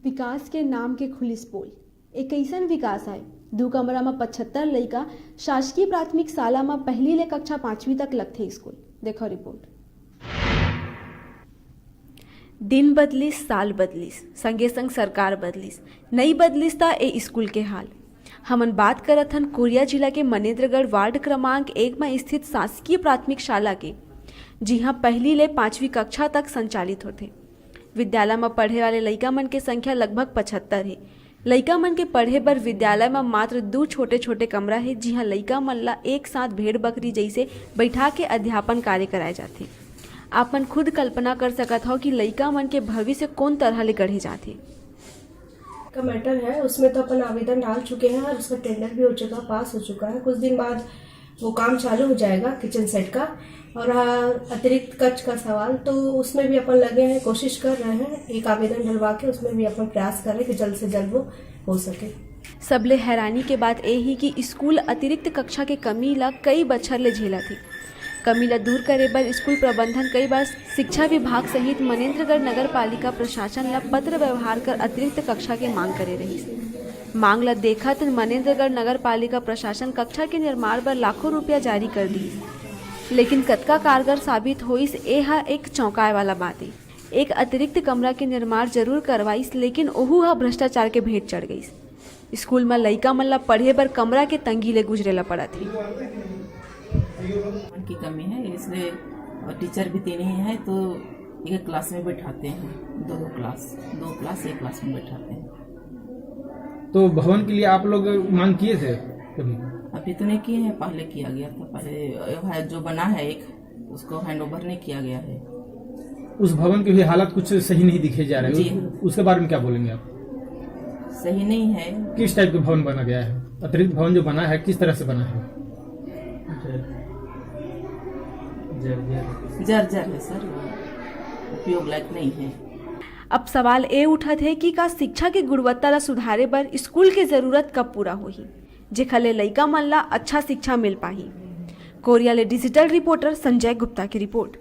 विकास के नाम के खुलिस पोल एक ऐसा विकास है दू कमरा में 75 लड़का शासकीय प्राथमिक शाला में पहली ले कक्षा 5वीं तक लगते स्कूल। देखो रिपोर्ट। दिन बदलिस साल बदलिस संगे संग सरकार बदलिस नहीं बदलिस ता ए स्कूल के हाल। हमन बात करत हन कोरिया जिला के मनेन्द्रगढ़ वार्ड क्रमांक 1 में स्थित शासकीय प्राथमिक शाला के, जी हाँ पहली ले 5वीं कक्षा तक संचालित होते। विद्यालय में पढ़े वाले लइका मन के संख्या लगभग 75 है। लइका मन के पढ़े बर विद्यालय में मात्र 2 छोटे छोटे कमरा है, जी हाँ लइका मन ला एक साथ भेड़ बकरी जैसे बैठा के अध्यापन कार्य कराए जाते। आप मन खुद कल्पना कर सकत हो कि लइका मन के भविष्य कौन तरह ले गढ़े जाते। का मैटर है उसमें तो अपन आवेदन डाल चुके हैं और उसका टेंडर भी हो चुका, पास हो चुका है। कुछ दिन बाद वो काम चालू हो जाएगा किचन सेट का। और अतिरिक्त कक्ष का सवाल तो उसमें भी अपन लगे हैं, कोशिश कर रहे हैं एक आवेदन डलवा के उसमें भी अपन प्रयास करें कि जल्द से जल्द वो हो सके। सबले हैरानी के बात ये ही कि स्कूल अतिरिक्त कक्षा के कमी ला कई बछर ले झेला थी। कमी ला दूर करे बर स्कूल प्रबंधन कई बार शिक्षा विभाग सहित मनेन्द्रगढ़ नगर पालिका प्रशासन ला पत्र व्यवहार कर अतिरिक्त कक्षा के मांग करे रही। मांग ला देखत मनेन्द्रगढ़ नगर पालिका प्रशासन कक्षा के निर्माण बर लाखों रुपया जारी कर दी, लेकिन कतका कारगर साबित होइस यह एक चौंकाए वाला बात है। एक अतिरिक्त कमरा के निर्माण जरूर करवाइस, लेकिन ओहू हा भ्रष्टाचार के भेंट चढ़ गई। स्कूल में लइका मन ला पढ़े बर कमरा के तंगी ले गुजरेला पड़ा थी। की कमी है इसलिए टीचर भी 3 ही है तो एक क्लास में बैठाते हैं, दो क्लास एक क्लास में बैठाते हैं। तो भवन के लिए आप लोग मांग किए थे कभी? अभी तो नहीं किए हैं, पहले किया गया था। पहले जो बना है एक उसको हैंडओवर नहीं किया गया है। उस भवन के भी हालात कुछ सही नहीं दिखे जा रहे, उसके बारे में क्या बोलेंगे आप? सही नहीं है। किस टाइप का भवन बना गया है? अतिरिक्त भवन जो बना है किस तरह से बना है? जर्जर है सर, उपयोग लायक नहीं है। अब सवाल ये उठत है कि का शिक्षा की गुणवत्ता ला सुधारे बर स्कूल के जरूरत कब पूरा होही, जेखर ले लइका मन ला अच्छा शिक्षा मिल पाही। कोरिया ले डिजिटल रिपोर्टर संजय गुप्ता की रिपोर्ट।